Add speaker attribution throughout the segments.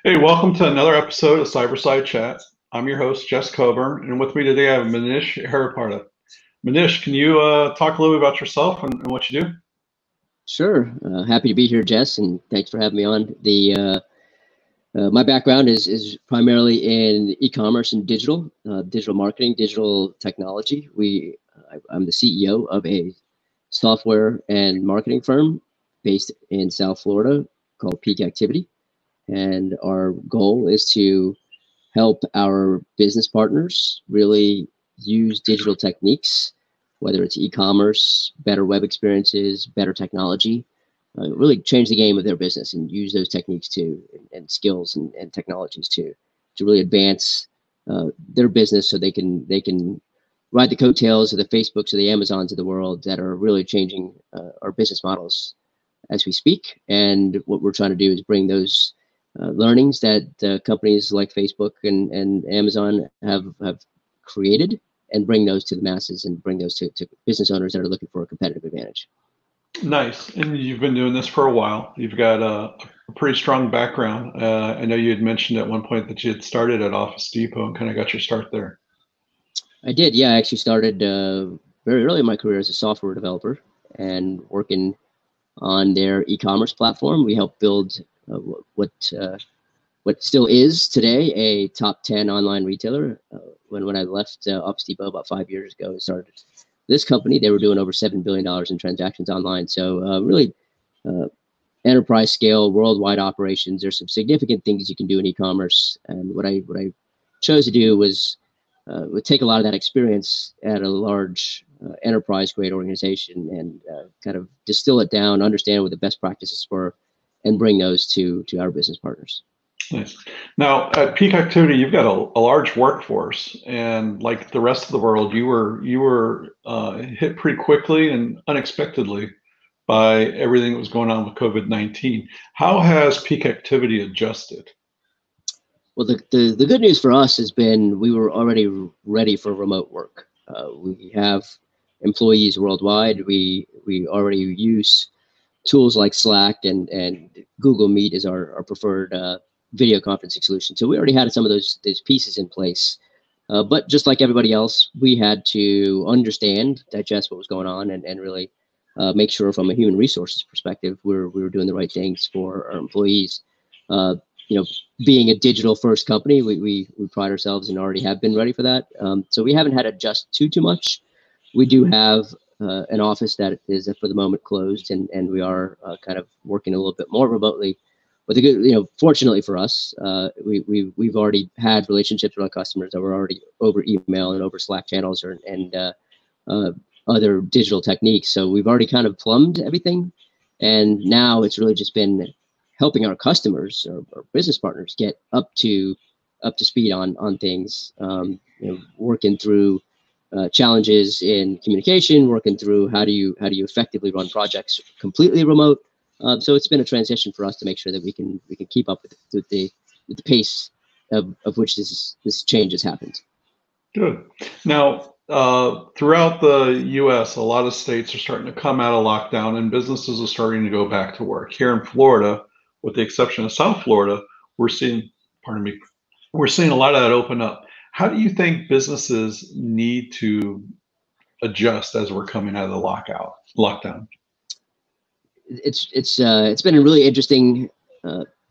Speaker 1: Hey, welcome to another episode of Cyberside Chat. I'm your host, Jess Coburn, and with me today I have Manish Hirapara. Manish, can you talk a little bit about yourself and what you do?
Speaker 2: Sure. Happy to be here, Jess, and thanks for having me on. My background is primarily in e-commerce and digital marketing, digital technology. I'm the CEO of a software and marketing firm based in South Florida called Peak Activity, and our goal is to help our business partners really use digital techniques, whether it's e-commerce, better web experiences, better technology, really change the game of their business and use those techniques and skills and technologies to really advance their business so they can ride the coattails of the Facebooks or the Amazons of the world that are really changing our business models as we speak. And what we're trying to do is bring those learnings that companies like Facebook and Amazon have created and bring those to the masses and bring those to business owners that are looking for a competitive advantage.
Speaker 1: Nice. And you've been doing this for a while. You've got a pretty strong background. I know you had mentioned at one point that you had started at Office Depot and kind of got your start there.
Speaker 2: I did, yeah. I actually started very early in my career as a software developer and working on their e-commerce platform. We helped build what still is today a top 10 online retailer. When I left Office Depot about 5 years ago and started this company, they were doing over $7 billion in transactions online. So really uh, enterprise scale, worldwide operations. There's some significant things you can do in e-commerce. And what I chose to do was would take a lot of that experience at a large enterprise grade organization and kind of distill it down, understand what the best practices were, and bring those to our business partners.
Speaker 1: Nice. Now, at Peak Activity, you've got a large workforce, and like the rest of the world, you were hit pretty quickly and unexpectedly by everything that was going on with COVID-19. How has Peak Activity adjusted?
Speaker 2: Well, the good news for us has been we were already ready for remote work. We have employees worldwide. We already use tools like Slack and Google Meet is our preferred video conferencing solution. So we already had some of those pieces in place. But just like everybody else, we had to understand, digest what was going on, and really make sure from a human resources perspective, we were doing the right things for our employees. Uh, you know, being a digital first company, we pride ourselves and already have been ready for that. So we haven't had to adjust too much. We do have an office that is for the moment closed, and we are kind of working a little bit more remotely. But the good, fortunately for us, we've already had relationships with our customers that were already over email and over Slack channels and uh, other digital techniques. So we've already kind of plumbed everything, and now it's really just been helping our customers or business partners get up to speed on things. Working through challenges in communication, working through how do you effectively run projects completely remote. So it's been a transition for us to make sure that we can keep up with the pace of which this change has happened.
Speaker 1: Good. Now, throughout the US, a lot of states are starting to come out of lockdown and businesses are starting to go back to work. Here in Florida, with the exception of South Florida, we're seeing, pardon me, we're seeing a lot of that open up. How do you think businesses need to adjust as we're coming out of the lockdown?
Speaker 2: It's been a really interesting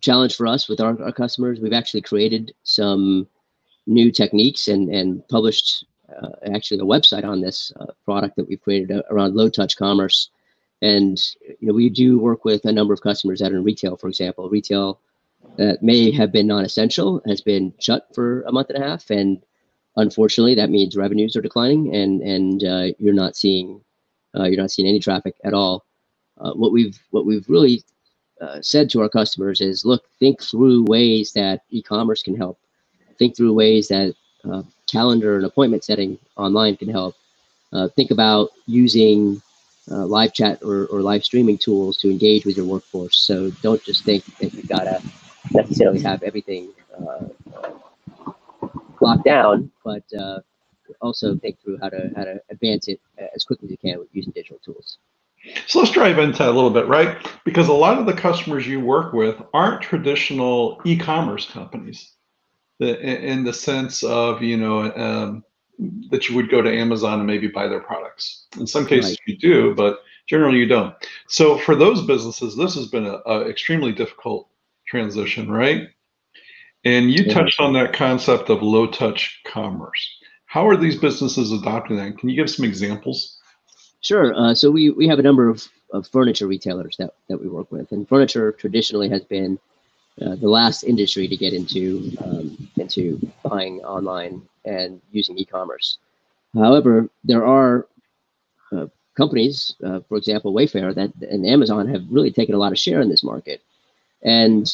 Speaker 2: challenge for us with our customers. We've actually created some new techniques and published actually a website on this product that we've created around low touch commerce. And we do work with a number of customers that are in retail, for example. Retail that may have been non-essential has been shut for a month and a half, and unfortunately, that means revenues are declining, and you're not seeing any traffic at all. What we've really said to our customers is, look, think through ways that e-commerce can help. Think through ways that calendar and appointment setting online can help. Think about using live chat or live streaming tools to engage with your workforce. So don't just think that you've got to necessarily have everything locked down, but also think through how to advance it as quickly as you can with using digital tools.
Speaker 1: So let's dive into that a little bit, right? Because a lot of the customers you work with aren't traditional e-commerce companies in the sense of, that you would go to Amazon and maybe buy their products. In some cases
Speaker 2: Right.
Speaker 1: you do, but generally you don't. So for those businesses, this has been a extremely difficult transition, right? And you
Speaker 2: It has
Speaker 1: touched on
Speaker 2: been.
Speaker 1: that concept of low touch commerce. How are these businesses adopting that? Can you give some examples?
Speaker 2: Sure. So we have a number of furniture retailers that we work with, and furniture traditionally has been the last industry to get into buying online and using e-commerce. However, there are uh, companies, for example, Wayfair that and Amazon have really taken a lot of share in this market. And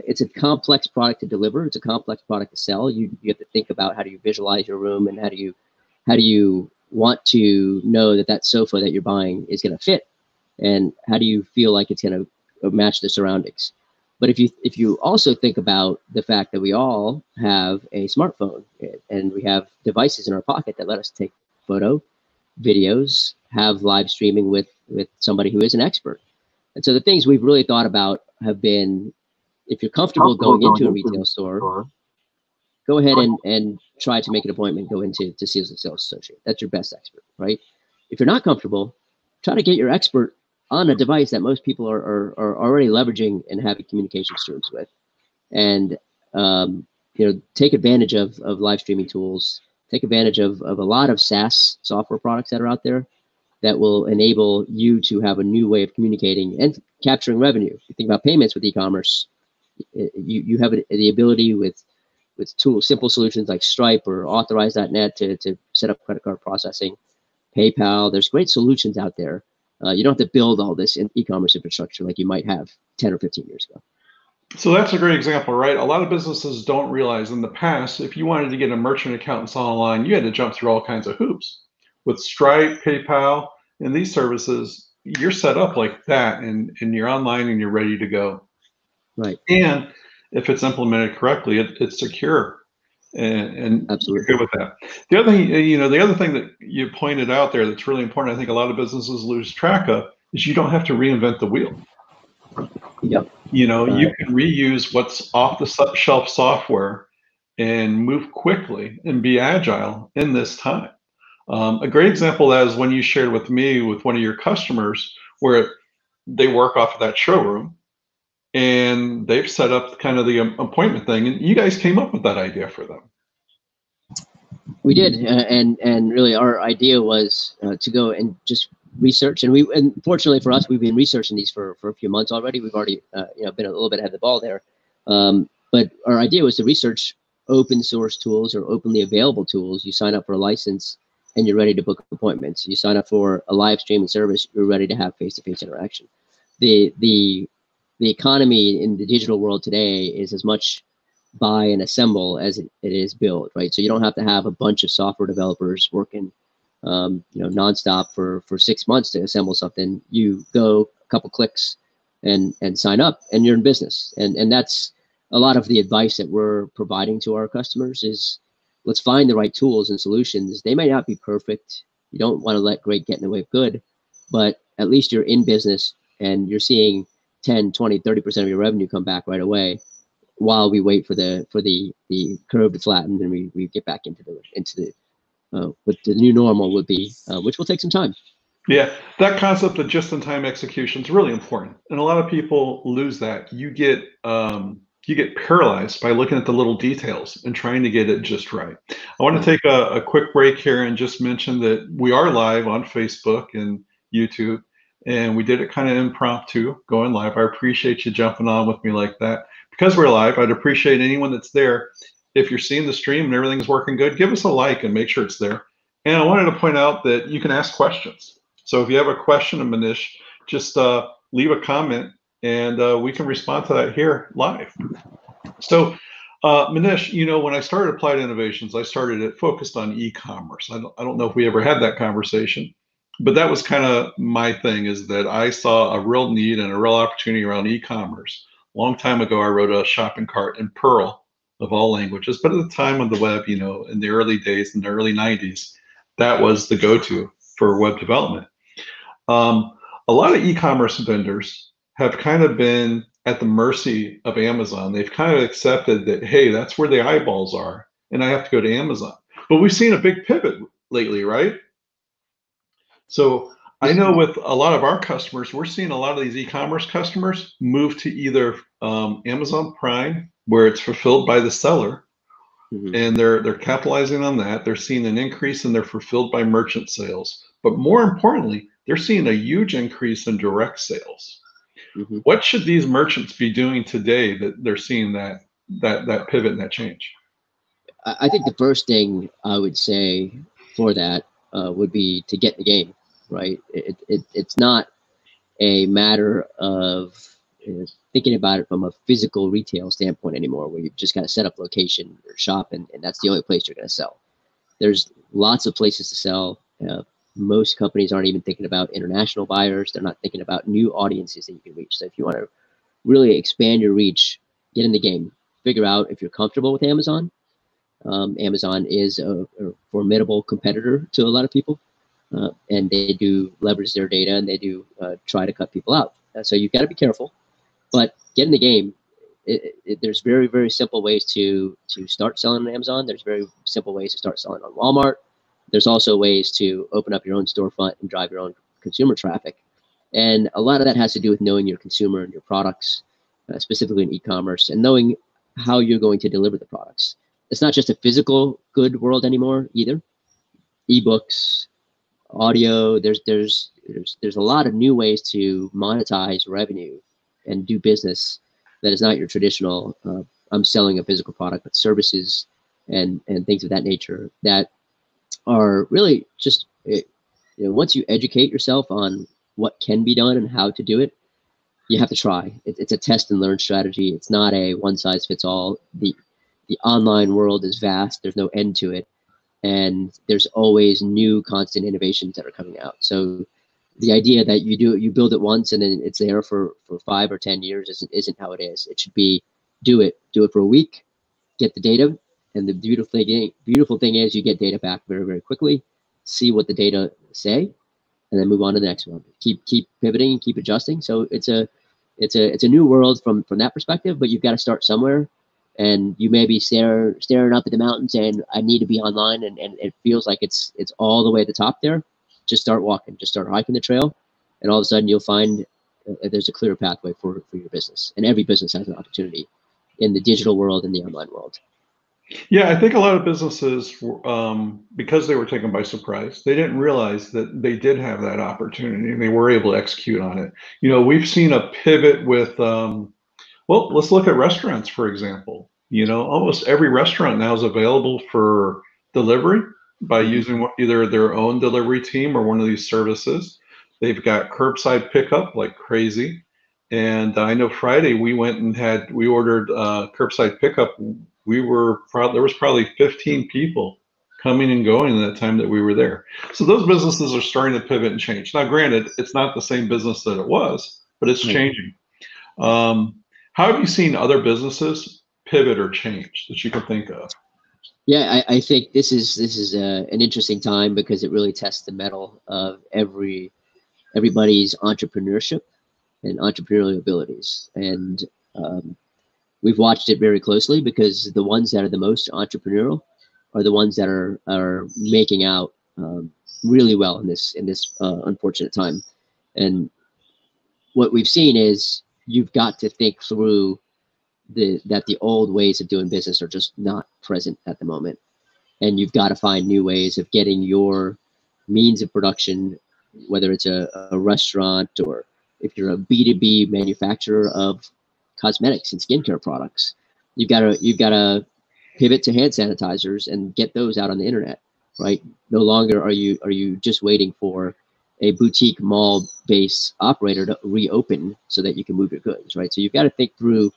Speaker 2: it's a complex product to deliver. It's a complex product to sell. You have to think about how do you visualize your room, and how do you want to know that that sofa that you're buying is going to fit, and how do you feel like it's going to match the surroundings. But if you also think about the fact that we all have a smartphone and we have devices in our pocket that let us take photo, videos, have live streaming with somebody who is an expert. And so the things we've really thought about have been, if you're comfortable going into a retail store, go ahead and try to make an appointment, go into to see a sales associate. That's your best expert, right? If you're not comfortable, try to get your expert on a device that most people are already leveraging and having communication streams with. And take advantage of live streaming tools, take advantage of a lot of SaaS software products that are out there that will enable you to have a new way of communicating and capturing revenue. If you think about payments with e-commerce, you have the ability with tools, simple solutions like Stripe or Authorize.net to set up credit card processing, PayPal. There's great solutions out there. You don't have to build all this in e-commerce infrastructure like you might have 10 or 15 years ago.
Speaker 1: So that's a great example, right? A lot of businesses don't realize in the past, if you wanted to get a merchant account and sell online, you had to jump through all kinds of hoops. With Stripe, PayPal, and these services, you're set up like that and you're online and you're ready to go.
Speaker 2: Right.
Speaker 1: And if it's implemented correctly, it's secure. And you're
Speaker 2: Absolutely.
Speaker 1: good with that. The other thing, the other thing that you pointed out there that's really important, I think a lot of businesses lose track of, is you don't have to reinvent the wheel.
Speaker 2: Yep.
Speaker 1: You can reuse what's off the shelf software and move quickly and be agile in this time. A great example of that is when you shared with me with one of your customers where they work off of that showroom and they've set up kind of the appointment thing, and you guys came up with that idea for them.
Speaker 2: We did, and really our idea was to go and just research, and fortunately for us, we've been researching these for a few months already. We've already been a little bit ahead of the ball there, but our idea was to research open source tools or openly available tools. You sign up for a license and you're ready to book appointments. You sign up for a live streaming service, you're ready to have face-to-face interaction. The economy in the digital world today is as much buy and assemble as it is build, right? So you don't have to have a bunch of software developers working nonstop for 6 months to assemble something. You go a couple clicks and sign up and you're in business. And that's a lot of the advice that we're providing to our customers is, let's find the right tools and solutions. They may not be perfect. You don't want to let great get in the way of good, but at least you're in business and you're seeing 10, 20, 30% of your revenue come back right away while we wait for the curve to flatten and we get back into the what the new normal would be, which will take some time.
Speaker 1: Yeah, that concept of just-in-time execution is really important, and a lot of people lose that. You get paralyzed by looking at the little details and trying to get it just right. I want to take a quick break here and just mention that we are live on Facebook and YouTube, and we did it kind of impromptu, going live. I appreciate you jumping on with me like that. Because we're live, I'd appreciate anyone that's there. If you're seeing the stream and everything's working good, give us a like and make sure it's there. And I wanted to point out that you can ask questions. So if you have a question of Manish, just leave a comment and we can respond to that here live. So Manish, when I started Applied Innovations, I started it focused on e-commerce. I don't know if we ever had that conversation, but that was kind of my thing, is that I saw a real need and a real opportunity around e-commerce. A long time ago, I wrote a shopping cart in Perl of all languages, but at the time of the web, in the early days, in the early 90s, that was the go-to for web development. a lot of e-commerce vendors have kind of been at the mercy of Amazon. They've kind of accepted that, hey, that's where the eyeballs are, and I have to go to Amazon. But we've seen a big pivot lately, right? So I know with a lot of our customers, we're seeing a lot of these e-commerce customers move to either Amazon Prime, where it's fulfilled by the seller, and they're capitalizing on that. They're seeing an increase in their fulfilled by merchant sales, but more importantly, they're seeing a huge increase in direct sales. What should these merchants be doing today that they're seeing that pivot and that change?
Speaker 2: I think the first thing I would say for that would be to get in the game, right? It's not a matter of thinking about it from a physical retail standpoint anymore, where you've just got to set up location or shop, and that's the only place you're going to sell. There's lots of places to sell. Most companies aren't even thinking about international buyers. They're not thinking about new audiences that you can reach. So if you want to really expand your reach, get in the game. Figure out if you're comfortable with Amazon. Amazon is a formidable competitor to a lot of people, and they do leverage their data, and they do try to cut people out. So you've got to be careful, but get in the game. There's very, very simple ways to start selling on Amazon. There's very simple ways to start selling on Walmart. There's also ways to open up your own storefront and drive your own consumer traffic. And a lot of that has to do with knowing your consumer and your products, specifically in e-commerce, and knowing how you're going to deliver the products. It's not just a physical good world anymore either. Ebooks, audio, there's a lot of new ways to monetize revenue and do business that is not your traditional I'm selling a physical product, but services and things of that nature that are really just once you educate yourself on what can be done and how to do it, you have to try. It's a test and learn strategy. It's not a one size fits all. The online world is vast. There's no end to it. And there's always new constant innovations that are coming out. So the idea that you build it once and then it's there for 5 or 10 years isn't how it is. It should be do it for a week, get the data. And the beautiful thing is you get data back very, very quickly, see what the data say, and then move on to the next one. Keep pivoting and keep adjusting. So it's a new world from that perspective, but you've got to start somewhere. And you may be staring up at the mountain saying, I need to be online, and it feels like it's all the way at the top there. Just start walking, just start hiking the trail, and all of a sudden you'll find there's a clear pathway for your business. And every business has an opportunity in the digital world and the online world.
Speaker 1: Yeah, I think a lot of businesses, because they were taken by surprise, they didn't realize that they did have that opportunity and they were able to execute on it. We've seen a pivot with, well, let's look at restaurants, for example. Almost every restaurant now is available for delivery by using either their own delivery team or one of these services. They've got curbside pickup like crazy. And I know Friday we went and we ordered curbside pickup. There was probably 15 people coming and going in the time that we were there. So those businesses are starting to pivot and change. Now, granted, it's not the same business that it was, but it's changing. How have you seen other businesses pivot or change that you can think of?
Speaker 2: Yeah, I think this is an interesting time because it really tests the mettle of everybody's entrepreneurship and entrepreneurial abilities. And we've watched it very closely because the ones that are the most entrepreneurial are the ones that are making out really well in this unfortunate time. And what we've seen is you've got to think through that the old ways of doing business are just not present at the moment. And you've got to find new ways of getting your means of production, whether it's a restaurant or if you're a B2B manufacturer of cosmetics and skincare products, you've got to pivot to hand sanitizers and get those out on the internet, right? No longer are you just waiting for a boutique mall-based operator to reopen so that you can move your goods, right? So you've got to think through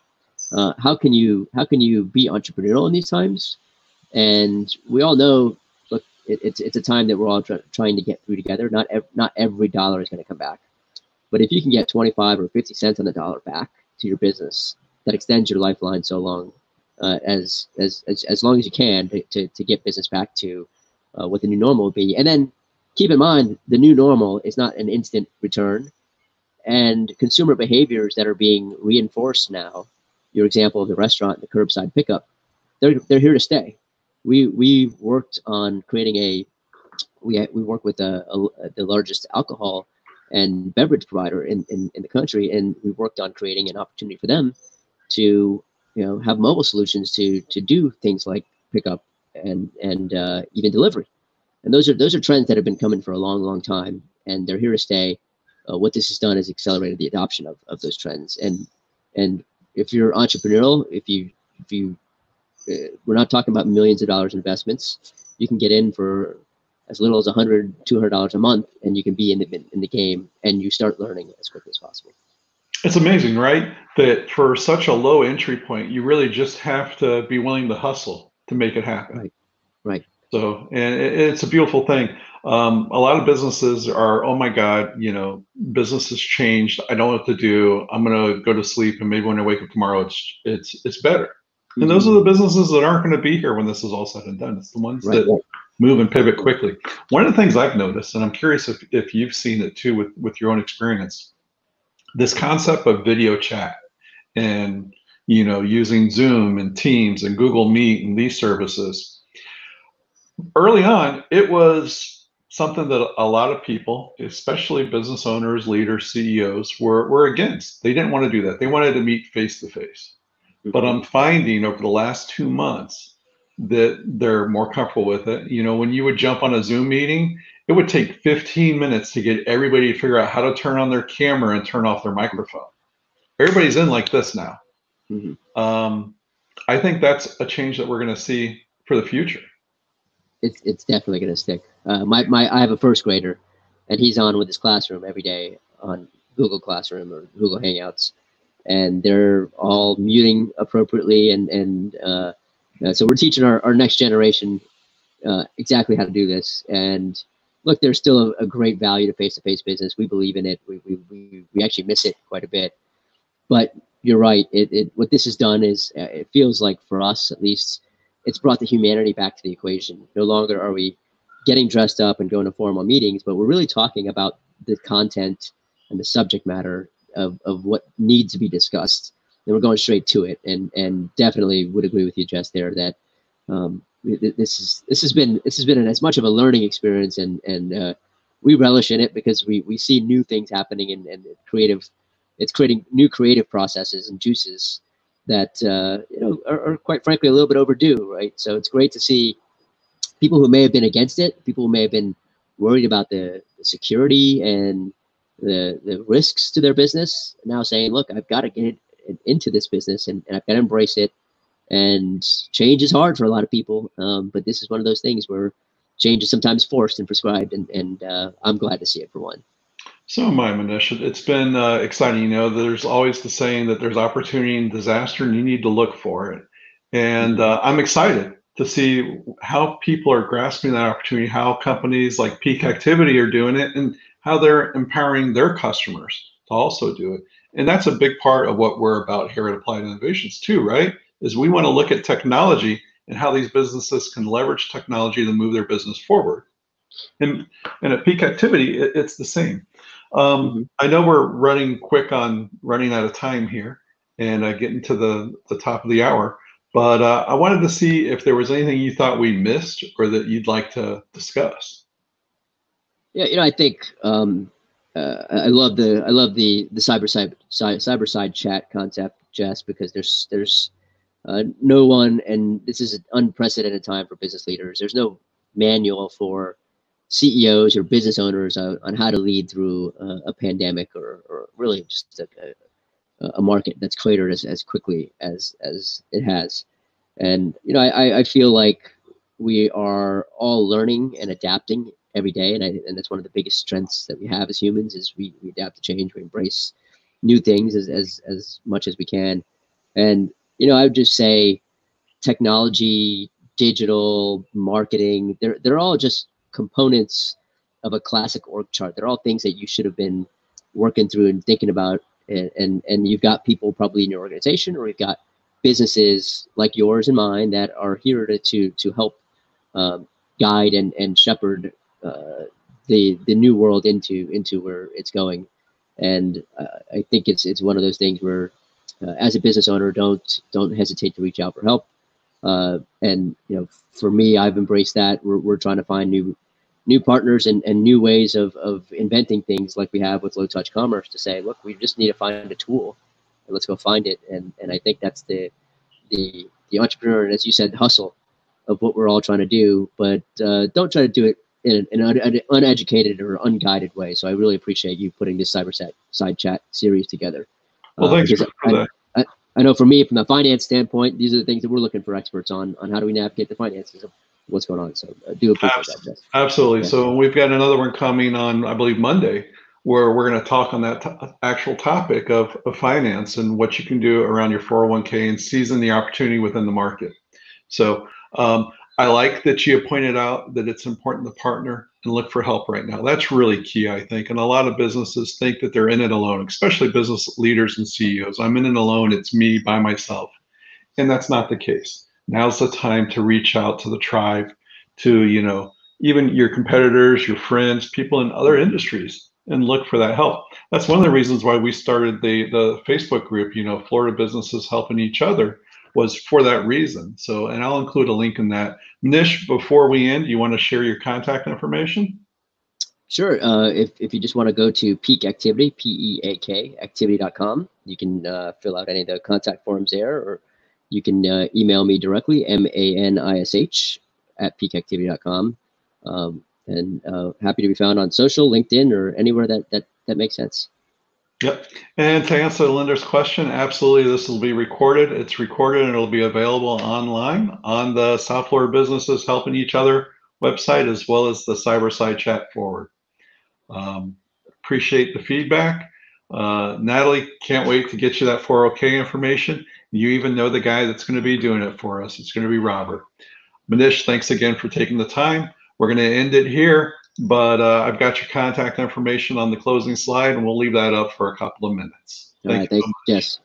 Speaker 2: how can you be entrepreneurial in these times? And we all know, look, it's a time that we're all trying to get through together. Not every dollar is going to come back, but if you can get 25 or 50 cents on the dollar back to your business, that extends your lifeline so long as long as you can to get business back to what the new normal will be. And then keep in mind, the new normal is not an instant return. and consumer behaviors that are being reinforced now. Your example of the restaurant, the curbside pickup, they're here to stay. We worked on creating we work with the largest alcohol and beverage provider in the country, and we worked on creating an opportunity for them to have mobile solutions to do things like pickup and even delivery. And those are trends that have been coming for a long time, and they're here to stay. What this has done is accelerated the adoption of those trends. And if you're entrepreneurial, if you we're not talking about millions of dollars investments. You can get in for as little as $100, $200 a month, and you can be in the game, and you start learning as quickly as possible.
Speaker 1: It's amazing, right? That for such a low entry point, you really just have to be willing to hustle to make it happen.
Speaker 2: Right.
Speaker 1: So, and it's a beautiful thing. A lot of businesses are, oh my God, business has changed. I don't know what to do. I'm going to go to sleep, and maybe when I wake up tomorrow, it's better. And those are the businesses that aren't going to be here when this is all said and done. It's the ones that move and pivot quickly. One of the things I've noticed, and I'm curious if you've seen it too with your own experience, this concept of video chat and using Zoom and Teams and Google Meet and these services. Early on, it was something that a lot of people, especially business owners, leaders, CEOs, were against. They didn't want to do that. They wanted to meet face to face. But I'm finding over the last 2 months that they're more comfortable with it. When you would jump on a Zoom meeting, it would take 15 minutes to get everybody to figure out how to turn on their camera and turn off their microphone. Everybody's in like this now. I think that's a change that we're going to see for the future.
Speaker 2: It's definitely going to stick. I have a first grader, and he's on with his classroom every day on Google Classroom or Google Hangouts. And they're all muting appropriately, and so we're teaching our next generation exactly how to do this. And look, there's still a great value to face-to-face business. We believe in it. We actually miss it quite a bit. But you're right. What this has done is it feels like, for us at least, it's brought the humanity back to the equation. No longer are we getting dressed up and going to formal meetings, but we're really talking about the content and the subject matter of what needs to be discussed, and we're going straight to it. And definitely would agree with you, Jess, there that this has been as much of a learning experience, and we relish in it because we see new things happening, and it's creating new creative processes and juices that are quite frankly a little bit overdue, right? So it's great to see people who may have been against it, people who may have been worried about the security and the risks to their business, now saying, look, I've got to get into this business, and I've got to embrace it. And change is hard for a lot of people, but this is one of those things where change is sometimes forced and prescribed, and I'm glad to see it, for one.
Speaker 1: So am I, Manish. It's been exciting. There's always the saying that there's opportunity in disaster, and you need to look for it. And I'm excited to see how people are grasping that opportunity, how companies like Peak Activity are doing it, and how they're empowering their customers to also do it. And that's a big part of what we're about here at Applied Innovations too, right? Is we want to look at technology and how these businesses can leverage technology to move their business forward. And at Peak Activity, it's the same. I know we're running out of time here and getting to the top of the hour, but I wanted to see if there was anything you thought we missed or that you'd like to discuss.
Speaker 2: Yeah, I think I love the Cyberside chat concept, Jess, because there's no one, and this is an unprecedented time for business leaders. There's no manual for CEOs or business owners on how to lead through a pandemic or really just a market that's cratered as quickly as it has. And I feel like we are all learning and adapting every day, and that's one of the biggest strengths that we have as humans, is we adapt to change, we embrace new things as much as we can. And I would just say technology, digital, marketing, they're all just components of a classic org chart. They're all things that you should have been working through and thinking about, and you've got people probably in your organization, or you've got businesses like yours and mine that are here to help guide and shepherd the new world into where it's going. And I think it's one of those things where, as a business owner, don't hesitate to reach out for help. And for me, I've embraced that. We're trying to find new partners and new ways of inventing things like we have with low touch commerce to say, look, we just need to find a tool and let's go find it. And I think that's the entrepreneur, and as you said, hustle of what we're all trying to do, but don't try to do it in an uneducated or unguided way. So I really appreciate you putting this Cyberside chat series together.
Speaker 1: Well, thanks
Speaker 2: Because
Speaker 1: for that.
Speaker 2: I know for me, from the finance standpoint, these are the things that we're looking for experts on how do we navigate the finances of what's going on. So I do appreciate that, Jess.
Speaker 1: Absolutely.
Speaker 2: Yeah.
Speaker 1: So we've got another one coming on, I believe, Monday, where we're going to talk on that actual topic of finance and what you can do around your 401k and seizing the opportunity within the market. So I like that you pointed out that it's important to partner and look for help right now. That's really key, I think. And a lot of businesses think that they're in it alone, especially business leaders and CEOs. I'm in it alone. It's me by myself. And that's not the case. Now's the time to reach out to the tribe, to, even your competitors, your friends, people in other industries, and look for that help. That's one of the reasons why we started the Facebook group, Florida businesses helping each other, was for that reason. So, and I'll include a link in that. Nish, before we end, you want to share your contact information?
Speaker 2: Sure. If you just want to go to Peak Activity, PEAK, activity.com, you can fill out any of the contact forms there, or you can email me directly, MANISH @peakactivity.com. And happy to be found on social, LinkedIn, or anywhere that makes sense.
Speaker 1: Yep. And to answer Linda's question, absolutely, this will be recorded. It's recorded and it'll be available online on the South Florida Businesses Helping Each Other website, as well as the Cyberside chat forward. Appreciate the feedback. Natalie, can't wait to get you that 401k information. You even know the guy that's going to be doing it for us. It's going to be Robert. Manish, thanks again for taking the time. We're going to end it here, but I've got your contact information on the closing slide, and we'll leave that up for a couple of minutes.
Speaker 2: All right, thanks, Jess.